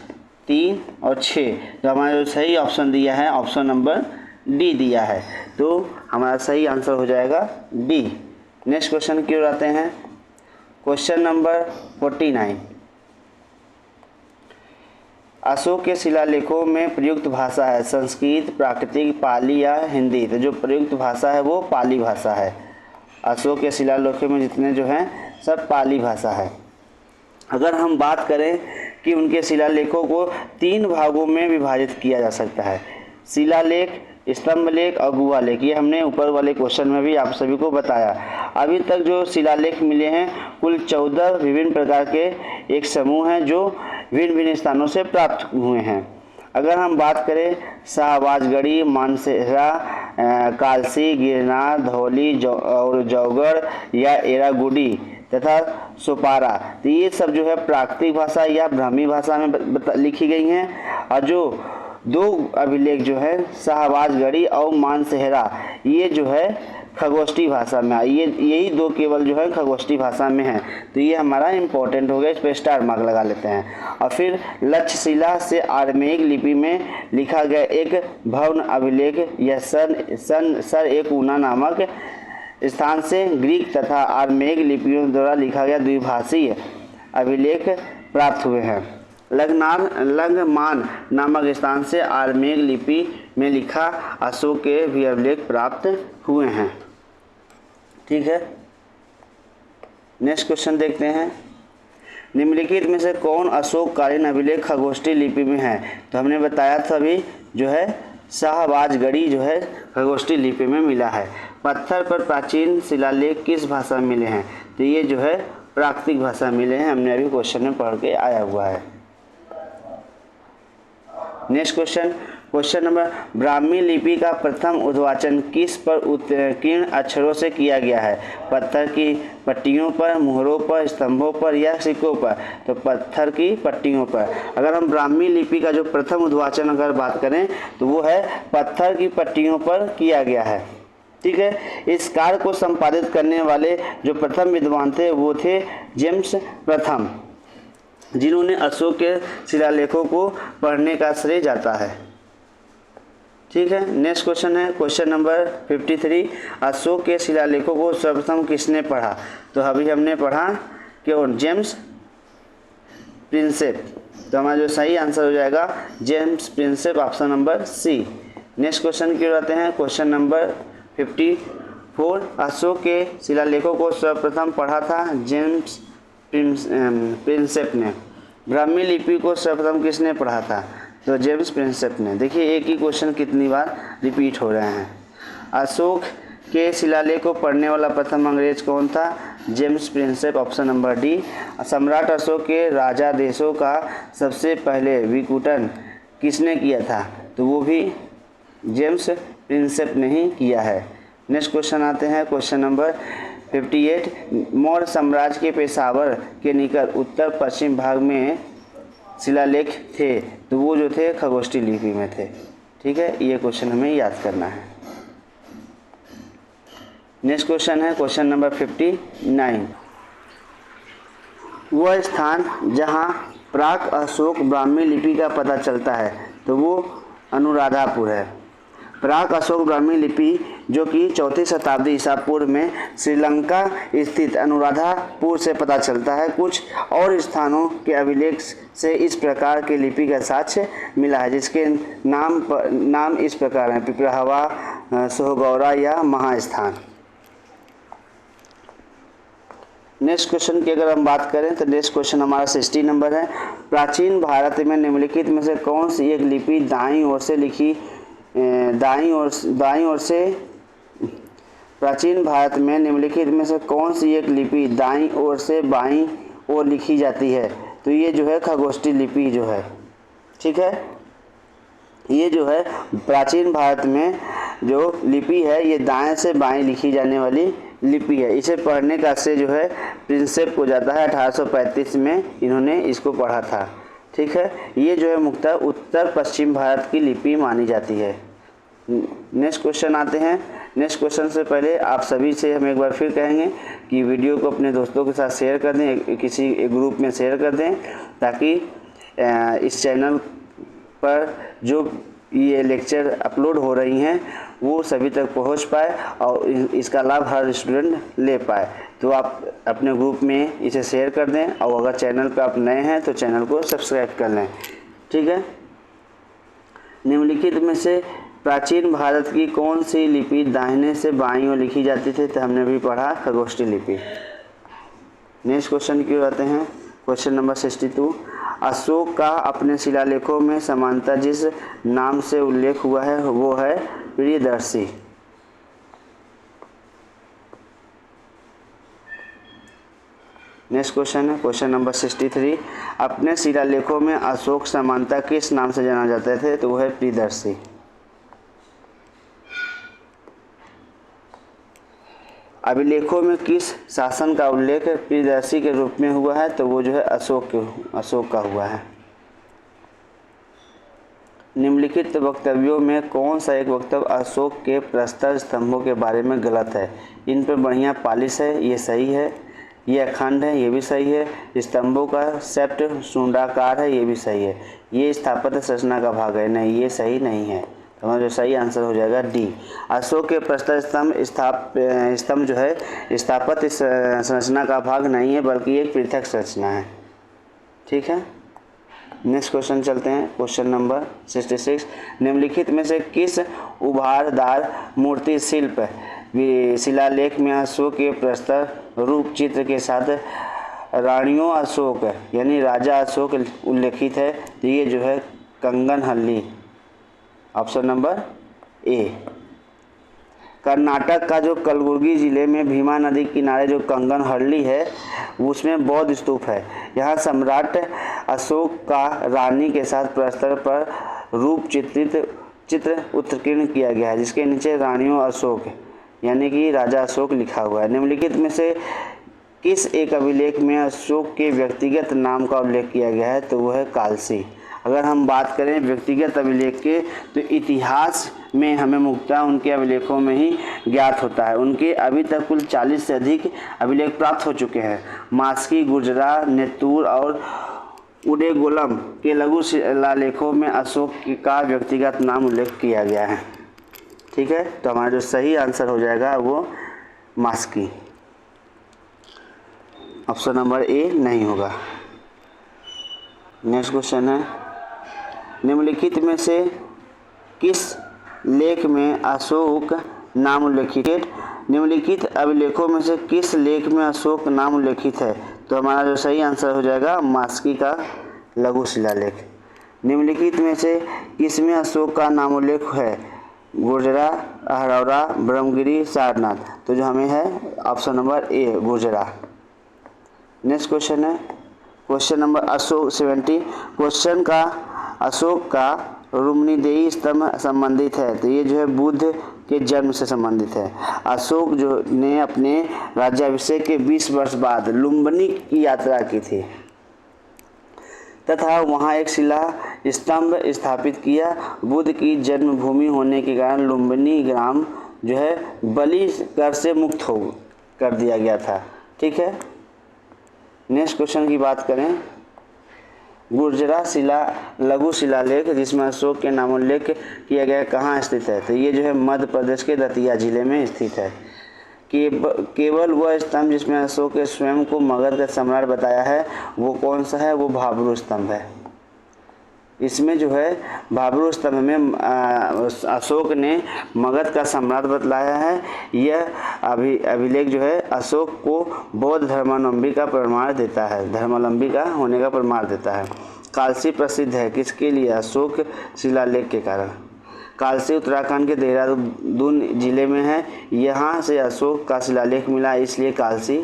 3 और 6। तो हमारा जो सही ऑप्शन दिया है ऑप्शन नंबर डी दिया है, तो हमारा सही आंसर हो जाएगा डी। नेक्स्ट क्वेश्चन की ओर आते हैं, क्वेश्चन नंबर 49, अशोक के शिलालेखों में प्रयुक्त भाषा है संस्कृत, प्राकृतिक, पाली या हिंदी। तो जो प्रयुक्त भाषा है वो पाली भाषा है। अशोक के शिलालेखों में जितने जो हैं सब पाली भाषा है। अगर हम बात करें कि उनके शिलालेखों को 3 भागों में विभाजित किया जा सकता है, शिलालेख, स्तंभ लेख और गुहा लेख। ये हमने ऊपर वाले क्वेश्चन में भी आप सभी को बताया। अभी तक जो शिलालेख मिले हैं कुल 14 विभिन्न प्रकार के एक समूह हैं जो भिन्न भिन्न स्थानों से प्राप्त हुए हैं। अगर हम बात करें शाहबाजगढ़ी, मानसेहरा, कालसी, गिरनार, धौली और जौगढ़ या एरागुडी तथा सोपारा, तो ये सब जो है प्राकृतिक भाषा या ब्राह्मी भाषा में लिखी गई हैं। और जो 2 अभिलेख जो है शाहबाजगढ़ी और मानसेहरा, ये जो है खगोष्ठी भाषा में, यही 2 केवल जो है खगोष्ठी भाषा में है। तो ये हमारा इंपॉर्टेंट हो गया, इस पर स्टार मार्क लगा लेते हैं। और फिर लक्षशिला से आर्मेयिक लिपि में लिखा गया एक भवन अभिलेख यह सर एक ऊना नामक स्थान से ग्रीक तथा आर्मेयिक लिपियों द्वारा लिखा गया द्विभाषीय अभिलेख प्राप्त हुए हैं। लंगमान नामक स्थान से आर्मेयिक लिपि में लिखा अशोक के भी अभिलेख प्राप्त हुए हैं। ठीक है, नेक्स्ट क्वेश्चन देखते हैं। निम्नलिखित में से कौन अशोककालीन अभिलेख खगोष्ठी लिपि में है? तो हमने बताया था अभी जो है शाहबाजगढ़ी जो है खगोष्ठी लिपि में मिला है। पत्थर पर प्राचीन शिलालेख किस भाषा में मिले हैं? तो ये जो है प्राकृतिक भाषा मिले हैं, हमने अभी क्वेश्चन में पढ़ के आया हुआ है। नेक्स्ट क्वेश्चन नंबर, ब्राह्मी लिपि का प्रथम उद्वाचन किस पर उत्कीर्ण अक्षरों से किया गया है? पत्थर की पट्टियों पर, मुहरों पर, स्तंभों पर या सिक्कों पर? तो पत्थर की पट्टियों पर। अगर हम ब्राह्मी लिपि का जो प्रथम उद्वाचन अगर बात करें तो वो है पत्थर की पट्टियों पर किया गया है। ठीक है, इस कार्य को संपादित करने वाले जो प्रथम विद्वान थे वो थे जेम्स प्रथम, जिन्होंने अशोक के शिलालेखों को पढ़ने का श्रेय जाता है। ठीक है, नेक्स्ट क्वेश्चन है क्वेश्चन नंबर 53। अशोक के शिलालेखों को सर्वप्रथम किसने पढ़ा? तो अभी हमने पढ़ा क्यों? James Prinsep. तो हमारा जो सही आंसर हो जाएगा James Prinsep, option number C. Next question की ओर आते हैं क्वेश्चन नंबर 54। अशोक के शिलालेखों को सर्वप्रथम पढ़ा था जेम्स प्रिंसेप ने। ब्राह्मी लिपि को सर्वप्रथम किसने पढ़ा था? तो जेम्स प्रिंसेप ने। देखिए एक ही क्वेश्चन कितनी बार रिपीट हो रहे हैं। अशोक के शिलालेख को पढ़ने वाला प्रथम अंग्रेज कौन था? James Prinsep, option number D. सम्राट अशोक के राजादेशों का सबसे पहले विकुटन किसने किया था? तो वो भी जेम्स प्रिंसेप ने ही किया है। नेक्स्ट क्वेश्चन आते हैं क्वेश्चन नंबर 58। मौर्य साम्राज्य के पेशावर के निकट उत्तर पश्चिम भाग में शिलालेख थे, तो वो जो थे खगोष्ठी लिपि में थे। ठीक है, ये क्वेश्चन हमें याद करना है। नेक्स्ट क्वेश्चन है क्वेश्चन नंबर 59। वह स्थान जहाँ प्राक अशोक ब्राह्मी लिपि का पता चलता है तो वो अनुराधापुर है। प्राक अशोक ब्राह्मी लिपि जो कि 4वीं शताब्दी ईसा पूर्व में श्रीलंका स्थित अनुराधापुर से पता चलता है। कुछ और स्थानों के अभिलेख से इस प्रकार की लिपि का साक्ष्य मिला है, जिसके नाम इस प्रकार हैं: पिपराहवा, सोहगौरा या महास्थान। नेक्स्ट क्वेश्चन की अगर हम बात करें तो नेक्स्ट क्वेश्चन हमारा 60 नंबर है। प्राचीन भारत में निम्नलिखित में से कौन सी एक लिपि दाईं ओर से प्राचीन भारत में निम्नलिखित में से कौन सी एक लिपि दाईं ओर से बाईं ओर लिखी जाती है? तो ये जो है खगोष्ठी लिपि जो है। ठीक है, ये जो है प्राचीन भारत में जो लिपि है ये दाएं से बाएं लिखी जाने वाली लिपि है। इसे पढ़ने का श्रेय जो है प्रिंसेप को जाता है। 1835 में इन्होंने इसको पढ़ा था। ठीक है, ये जो है मुख्यतः उत्तर पश्चिम भारत की लिपि मानी जाती है। नेक्स्ट क्वेश्चन आते हैं। नेक्स्ट क्वेश्चन से पहले आप सभी से हम एक बार फिर कहेंगे कि वीडियो को अपने दोस्तों के साथ शेयर कर दें, किसी ग्रुप में शेयर कर दें, ताकि इस चैनल पर जो ये लेक्चर अपलोड हो रही हैं वो सभी तक पहुंच पाए और इसका लाभ हर स्टूडेंट ले पाए। तो आप अपने ग्रुप में इसे शेयर कर दें और अगर चैनल पर आप नए हैं तो चैनल को सब्सक्राइब कर लें। ठीक है। निम्नलिखित में से प्राचीन भारत की कौन सी लिपि दाहिने से बाईं ओर लिखी जाती थी? तो हमने भी पढ़ा खगोष्ठी लिपि। नेक्स्ट क्वेश्चन की ओर आते हैं। Question number 62। अशोक का अपने शिलालेखों में समानता जिस नाम से उल्लेख हुआ है वो है प्रियदर्शी। नेक्स्ट क्वेश्चन है क्वेश्चन नंबर 63। अपने शिलालेखों में अशोक समानता किस नाम से जाना जाते थे? तो वो है प्रियदर्शी। अभिलेखों में किस शासन का उल्लेख प्रियदर्शी के रूप में हुआ है? तो वो जो है अशोक का हुआ है। निम्नलिखित वक्तव्यों में कौन सा एक वक्तव्य अशोक के प्रस्तर स्तंभों के बारे में गलत है? इन पर बढ़िया पालिश है, ये सही है। ये अखंड है, ये भी सही है। स्तंभों का सेप्ट शुंडाकार है, ये भी सही है। ये स्थापत्य संरचना का भाग है, नहीं, ये सही नहीं है। तो हमारा जो सही आंसर हो जाएगा डी। अशोक के प्रस्तर स्तंभ जो है स्थापत्य संरचना का भाग नहीं है, बल्कि एक पृथक संरचना है। ठीक है। नेक्स्ट क्वेश्चन चलते हैं। Question number 66। निम्नलिखित में से किस उभारदार मूर्ति शिल्प शिलालेख में अशोक के प्रस्तर रूप चित्र के साथ रानियों अशोक यानी राजा अशोक उल्लेखित है? तो ये जो है कंगनहल्ली, ऑप्शन नंबर ए। कर्नाटक का जो कलबुर्गी जिले में भीमा नदी के किनारे जो कंगनहल्ली है उसमें बौद्ध स्तूप है। यहाँ सम्राट अशोक का रानी के साथ प्रस्तर पर रूप चित्र उत्कीर्ण किया गया है, जिसके नीचे रानियों अशोक यानी कि राजा अशोक लिखा हुआ है। निम्नलिखित में से किस एक अभिलेख में अशोक के व्यक्तिगत नाम का उल्लेख किया गया है? तो वो है कालसी। अगर हम बात करें व्यक्तिगत अभिलेख के, तो इतिहास में हमें मुख्यतः उनके अभिलेखों में ही ज्ञात होता है। उनके अभी तक कुल 40 से अधिक अभिलेख प्राप्त हो चुके हैं। मास्की, गुर्जरा, नेतूर और उडेगोलम के लघु शिलालेखों में अशोक का व्यक्तिगत नाम उल्लेख किया गया है। ठीक है। तो हमारा जो सही आंसर हो जाएगा वो मास्की, ऑप्शन नंबर ए नहीं होगा। नेक्स्ट क्वेश्चन है। निम्नलिखित में से किस लेख में अशोक नाम उल्लेखित है? निम्नलिखित अभिलेखों में से किस लेख में अशोक नाम उल्लेखित है? तो हमारा जो सही आंसर हो जाएगा मास्की का लघु शिलालेख। निम्नलिखित में से किसमें अशोक का नाम उल्लेख है? गुर्जरा, अहरौरा, ब्रह्मगिरी, सारनाथ। तो जो हमें है option number A Gurjara. Next question है क्वेश्चन नंबर 70। क्वेश्चन का अशोक का रुक्मिणीदेही स्तंभ संबंधित है? तो ये जो है बुद्ध के जन्म से संबंधित है। अशोक जो ने अपने राज्याभिषेक के 20 वर्ष बाद लुम्बिनी की यात्रा की थी तथा वहाँ एक शिला स्तंभ स्थापित किया। बुद्ध की जन्मभूमि होने के कारण लुम्बिनी ग्राम जो है बलि कर से मुक्त हो कर दिया गया था। ठीक है। नेक्स्ट क्वेश्चन की बात करें। गुर्जरा लघु शिलालेख जिसमें अशोक के नामोल्लेख किया गया कहाँ स्थित है? तो ये जो है मध्य प्रदेश के दतिया जिले में स्थित है। केवल वह स्तंभ जिसमें अशोक के स्वयं को मगध का सम्राट बताया है वो कौन सा है? वो भाब्रू स्तंभ है। इसमें जो है भाब्रू स्तंभ में अशोक ने मगध का सम्राट बतलाया है। यह अभिलेख जो है अशोक को बौद्ध धर्मावलंबी का प्रमाण देता है, धर्मावलंबी का होने का प्रमाण देता है। कालसी प्रसिद्ध है किसके लिए? अशोक शिलालेख के कारण। कालसी उत्तराखंड के देहरादून जिले में है। यहाँ से अशोक का शिलालेख मिला, इसलिए कालसी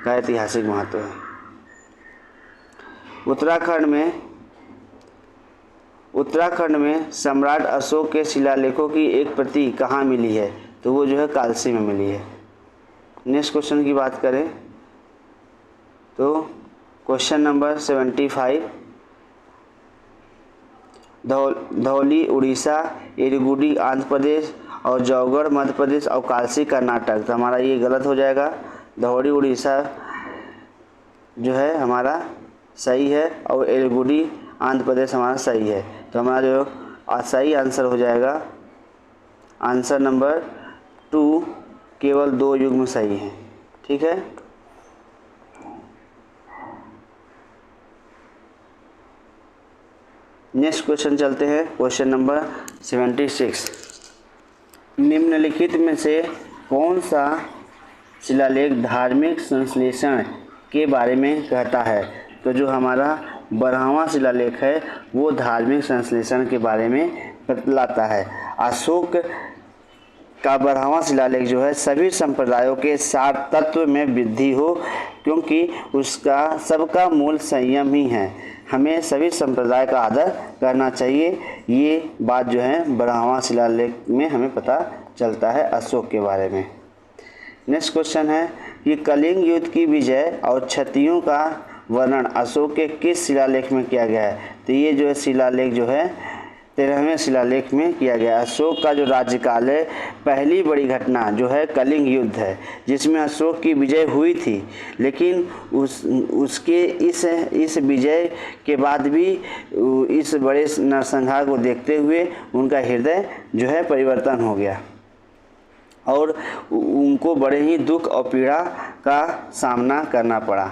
का ऐतिहासिक महत्व है। उत्तराखंड में सम्राट अशोक के शिलालेखों की एक प्रति कहाँ मिली है? तो वो जो है कालसी में मिली है। नेक्स्ट क्वेश्चन की बात करें तो क्वेश्चन नंबर 75। धौली उड़ीसा, इरगुडी आंध्र प्रदेश और जौगढ़ मध्य प्रदेश और कालसी कर्नाटक। तो हमारा ये गलत हो जाएगा। धौली उड़ीसा जो है हमारा सही है और इरगुडी आंध्र प्रदेश हमारा सही है। तो हमारा जो सही आंसर हो जाएगा आंसर नंबर 2, केवल 2 युग्म सही है। ठीक है। नेक्स्ट क्वेश्चन चलते हैं, क्वेश्चन नंबर 76। निम्नलिखित में से कौन सा शिलालेख धार्मिक संश्लेषण के बारे में कहता है? तो जो हमारा 12वां शिलालेख है वो धार्मिक संश्लेषण के बारे में बतलाता है। अशोक का 12वां शिलालेख जो है सभी संप्रदायों के सार तत्व में वृद्धि हो, क्योंकि उसका सबका मूल संयम ही है। हमें सभी संप्रदाय का आदर करना चाहिए। ये बात जो है 12वां शिलालेख में हमें पता चलता है अशोक के बारे में। नेक्स्ट क्वेश्चन है कि कलिंग युद्ध की विजय और क्षतियों का वर्णन अशोक के किस शिलालेख में किया गया है? तो ये जो है शिलालेख जो है 13वें शिलालेख में किया गया। अशोक का जो राज्यकाल है पहली बड़ी घटना जो है कलिंग युद्ध है, जिसमें अशोक की विजय हुई थी, लेकिन उसके इस विजय के बाद भी इस बड़े नरसंहार को देखते हुए उनका हृदय जो है परिवर्तन हो गया और उनको बड़े ही दुख और पीड़ा का सामना करना पड़ा।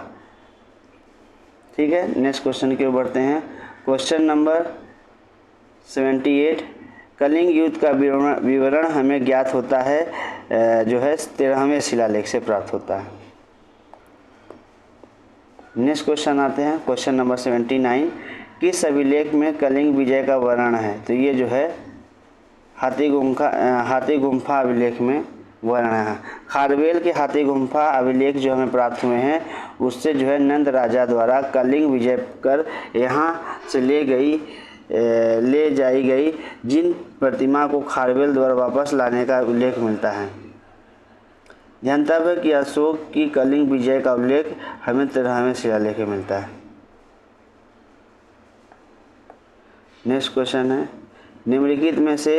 ठीक है, नेक्स्ट क्वेश्चन की ओर बढ़ते हैं। Question number 78। कलिंग युद्ध का विवरण हमें ज्ञात होता है जो है 13वें शिलालेख से प्राप्त होता है। नेक्स्ट क्वेश्चन आते हैं, क्वेश्चन नंबर 79। किस अभिलेख में कलिंग विजय का वर्णन है? तो ये जो है हाथी गुम्फा अभिलेख में वर्णन है। खारवेल के हाथी गुम्फा अभिलेख जो हमें प्राप्त हुए हैं उससे जो है नंद राजा द्वारा कलिंग विजय कर यहाँ से ले जाई गई जिन प्रतिमा को खारवेल द्वारा वापस लाने का उल्लेख मिलता है। ध्यानतव्य कि अशोक की कलिंग विजय का उल्लेख हमें 13वें शिलालेख में मिलता है। नेक्स्ट क्वेश्चन है, निम्नलिखित में से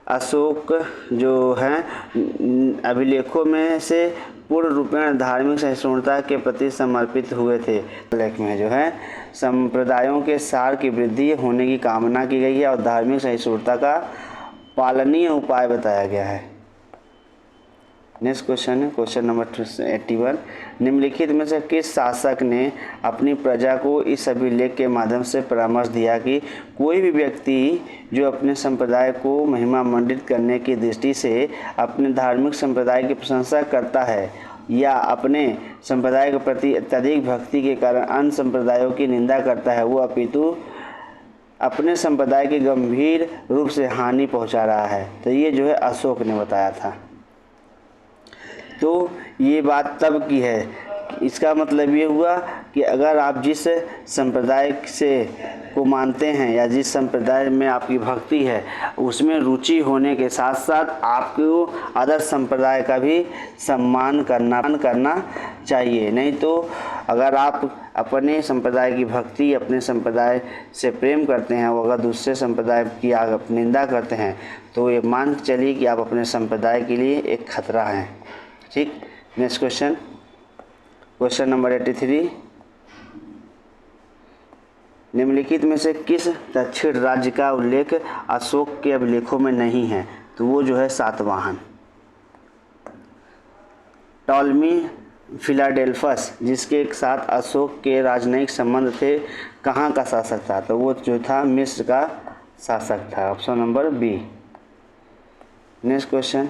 अशोक जो हैं अभिलेखों में से पूर्ण रूपेण धार्मिक सहिष्णुता के प्रति समर्पित हुए थे। लेख में जो है संप्रदायों के सार की वृद्धि होने की कामना की गई है और धार्मिक सहिष्णुता का पालनीय उपाय बताया गया है। नेक्स्ट क्वेश्चन है, क्वेश्चन नंबर 81। निम्नलिखित में से किस शासक ने अपनी प्रजा को इस अभिलेख के माध्यम से परामर्श दिया कि कोई भी व्यक्ति जो अपने संप्रदाय को महिमा मंडित करने की दृष्टि से अपने धार्मिक संप्रदाय की प्रशंसा करता है या अपने संप्रदाय के प्रति अत्यधिक भक्ति के कारण अन्य संप्रदायों की निंदा करता है, वो अपितु अपने संप्रदाय की गंभीर रूप से हानि पहुंचा रहा है? तो ये जो है अशोक ने बताया था। तो ये बात तब की है, इसका मतलब ये हुआ कि अगर आप जिस संप्रदाय से को मानते हैं या जिस संप्रदाय में आपकी भक्ति है उसमें रुचि होने के साथ साथ आपको अदर संप्रदाय का भी सम्मान करना चाहिए। नहीं तो अगर आप अपने संप्रदाय की भक्ति अपने संप्रदाय से प्रेम करते हैं और अगर दूसरे संप्रदाय की आप निंदा करते हैं तो ये मान चलिए कि आप अपने संप्रदाय के लिए एक खतरा हैं। ठीक, नेक्स्ट क्वेश्चन, क्वेश्चन नंबर 83। निम्नलिखित में से किस दक्षिण राज्य का उल्लेख अशोक के अभिलेखों में नहीं है? तो वो जो है सातवाहन। टॉलमी फिलाडेल्फस जिसके साथ अशोक के राजनयिक संबंध थे, कहाँ का शासक था? तो वो जो था मिस्र का शासक था। Option number B. Next question,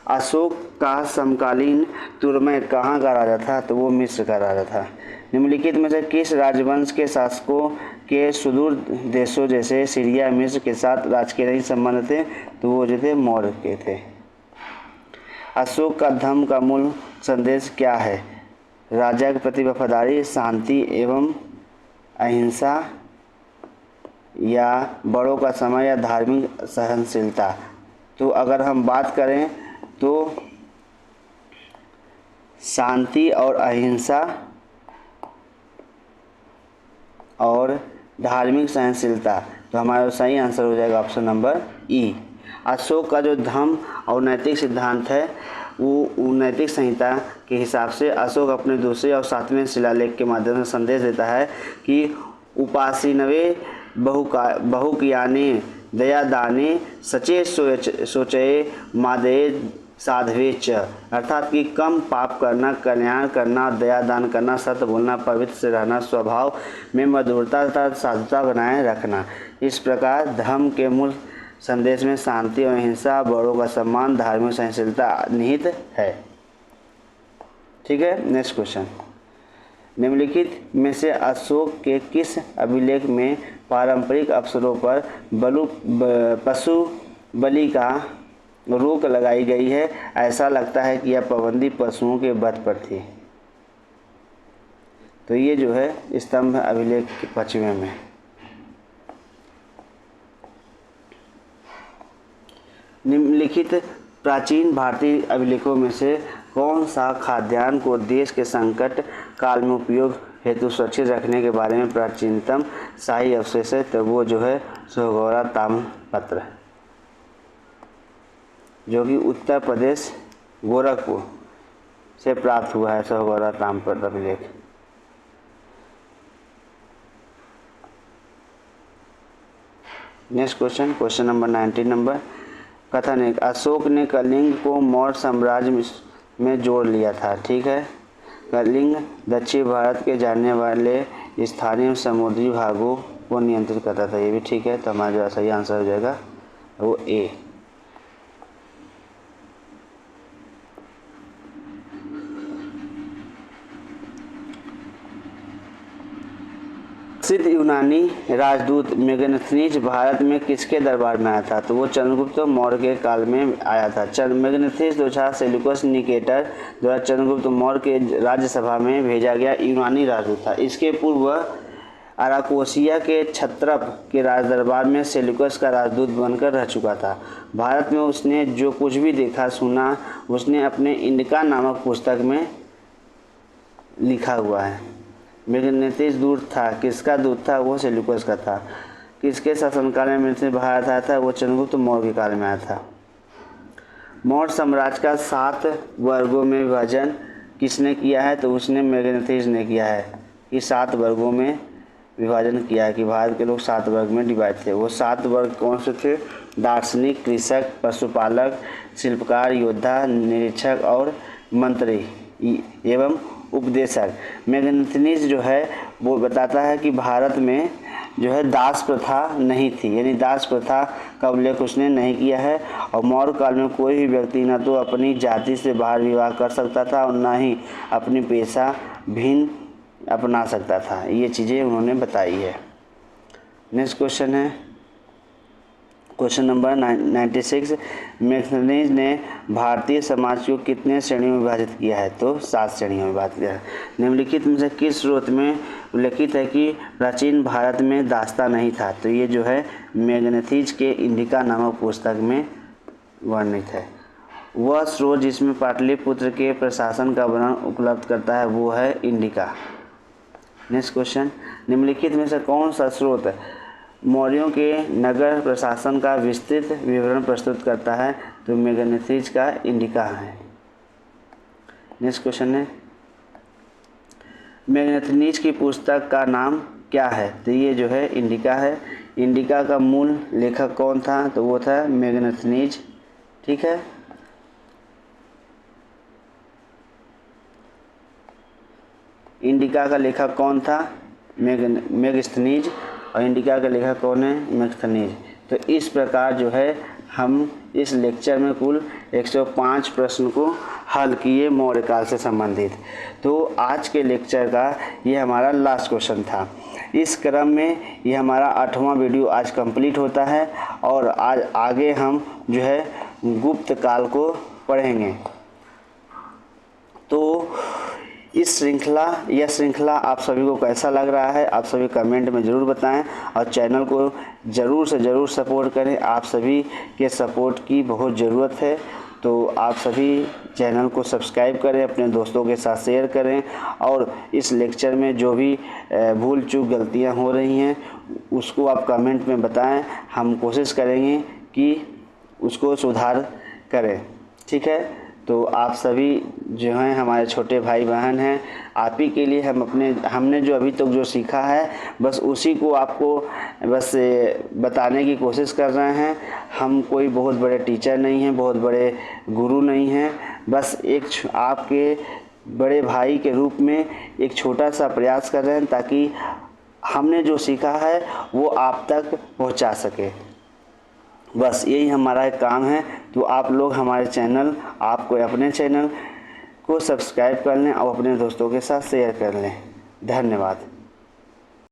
Ashok का समकालीन तुर्मय कहाँ का राजा था? तो वो मिस्र का राजा था। निम्नलिखित में से किस राजवंश के शासकों के सुदूर देशों जैसे सीरिया मिस्र के साथ राजकीय नहीं संबंध थे? तो वो जो थे मौर्य के थे। अशोक का धर्म का मूल संदेश क्या है? राजा के प्रति वफादारी, शांति एवं अहिंसा, या बड़ों का समय, या धार्मिक सहनशीलता? तो अगर हम बात करें तो शांति और अहिंसा और धार्मिक सहनशीलता, तो हमारा सही आंसर हो जाएगा ऑप्शन नंबर ई। अशोक का जो धर्म और नैतिक सिद्धांत है वो नैतिक संहिता के हिसाब से अशोक अपने दूसरे और 7वें शिलालेख के माध्यम से संदेश देता है कि उपासिनवे बहुकियाने दया दाने सचे सोचये मादये साध्वेच, अर्थात कि कम पाप करना, कल्याण करना, दया दान करना, सत्य बोलना, पवित्र से रहना, स्वभाव में मधुरता तथा साधुता बनाए रखना। इस प्रकार धर्म के मूल संदेश में शांति और अहिंसा, बड़ों का सम्मान, धार्मिक सहनशीलता निहित है। ठीक है, नेक्स्ट क्वेश्चन। निम्नलिखित में से अशोक के किस अभिलेख में पारंपरिक अवसरों पर पशु बलि का रोक लगाई गई है? ऐसा लगता है कि यह पाबंदी पशुओं के वध पर थी। तो ये जो है स्तंभ अभिलेख के 5वें में। निम्नलिखित प्राचीन भारतीय अभिलेखों में से कौन सा खाद्यान्न को देश के संकट काल में उपयोग हेतु सुरक्षित रखने के बारे में प्राचीनतम शाही अवशेष है? तो वो जो है सोहगौरा ताम्रपत्र, जो कि उत्तर प्रदेश गोरखपुर से प्राप्त हुआ है, सोहगौरा ताम्रपत्र अभिलेख। Next question, question number 19 number. कथन है अशोक ने कलिंग को मौर्य साम्राज्य में जोड़ लिया था। ठीक है, कलिंग दक्षिण भारत के जानने वाले स्थानीय समुद्री भागों को नियंत्रित करता था। ये भी ठीक है, तो हमारा जो सही आंसर हो जाएगा वो ए। प्रसिद्ध यूनानी राजदूत मेगनथनीज भारत में किसके दरबार में आया था? तो वो चंद्रगुप्त मौर्य के काल में आया था। मेगनथनीज द्वारा सेल्यूकस निकेटर द्वारा चंद्रगुप्त मौर्य के राज्यसभा में भेजा गया यूनानी राजदूत था। इसके पूर्व अराकोसिया के क्षत्रप के राज दरबार में सेल्यूकस का राजदूत बनकर रह चुका था। भारत में उसने जो कुछ भी देखा सुना उसने अपने इंडिका नामक पुस्तक में लिखा हुआ है। मेगनथनीज दूत था, किसका दूत था? वो सेल्यूकस का था। किसके शासनकाल में मेगनथनीज भारत आया था? वो चंद्रगुप्त मौर्य के काल में आया था। मौर्य साम्राज्य का 7 वर्गों में विभाजन किसने किया है? तो उसने मेगनथनीज ने किया है कि 7 वर्गों में विभाजन किया है कि भारत के लोग 7 वर्ग में डिवाइड थे। वो 7 वर्ग कौन से थे? दार्शनिक, कृषक, पशुपालक, शिल्पकार, योद्धा, निरीक्षक और मंत्री एवं उपदेशक। मेगनथनीज जो है वो बताता है कि भारत में जो है दास प्रथा नहीं थी, यानी दास प्रथा का उल्लेख उसने नहीं किया है। और मौर्य काल में कोई भी व्यक्ति न तो अपनी जाति से बाहर विवाह कर सकता था और न ही अपनी पेशा भिन्न अपना सकता था। ये चीज़ें उन्होंने बताई है। नेक्स्ट क्वेश्चन है क्वेश्चन नंबर 96। मेगनथनीज ने भारतीय समाज को कितने श्रेणियों में विभाजित किया है? तो 7 श्रेणियों में विभाजित किया है। निम्नलिखित में से किस स्रोत में उल्लेखित है कि प्राचीन भारत में दास्ता नहीं था? तो ये जो है मेगनथनीज के इंडिका नामक पुस्तक में वर्णित है। वह स्रोत जिसमें पाटलिपुत्र के प्रशासन का वर्णन उपलब्ध करता है वो है इंडिका। नेक्स्ट क्वेश्चन, निम्नलिखित में से कौन सा स्रोत मौर्यों के नगर प्रशासन का विस्तृत विवरण प्रस्तुत करता है? तो मेगनथनीज का इंडिका है। नेक्स्ट क्वेश्चन है मेगनथनीज की पुस्तक का नाम क्या है? तो ये जो है इंडिका है। इंडिका का मूल लेखक कौन था? तो वो था मेगनथनीज। ठीक है, इंडिका का लेखक कौन था? मेगस्थनीज। और इंडिका का लेखक कौन है? मेगस्थनीज। तो इस प्रकार जो है हम इस लेक्चर में कुल 105 प्रश्न को हल किए मौर्य काल से संबंधित। तो आज के लेक्चर का ये हमारा लास्ट क्वेश्चन था। इस क्रम में ये हमारा 8वां वीडियो आज कंप्लीट होता है और आज आगे हम जो है गुप्त काल को पढ़ेंगे। तो इस श्रृंखला आप सभी को कैसा लग रहा है आप सभी कमेंट में ज़रूर बताएं और चैनल को ज़रूर से ज़रूर सपोर्ट करें। आप सभी के सपोर्ट की बहुत ज़रूरत है। तो आप सभी चैनल को सब्सक्राइब करें, अपने दोस्तों के साथ शेयर करें और इस लेक्चर में जो भी भूल चूक गलतियां हो रही हैं उसको आप कमेंट में बताएं। हम कोशिश करेंगे कि उसको सुधार करें। ठीक है, तो आप सभी जो हैं हमारे छोटे भाई बहन हैं, आप ही के लिए हमने जो अभी तक जो सीखा है बस उसी को आपको बस बताने की कोशिश कर रहे हैं। हम कोई बहुत बड़े टीचर नहीं हैं, बहुत बड़े गुरु नहीं हैं, बस एक आपके बड़े भाई के रूप में एक छोटा सा प्रयास कर रहे हैं ताकि हमने जो सीखा है वो आप तक पहुंचा सके। बस यही हमारा एक काम है। तो आप लोग हमारे चैनल, आपको अपने चैनल को सब्सक्राइब कर लें और अपने दोस्तों के साथ शेयर कर लें। धन्यवाद।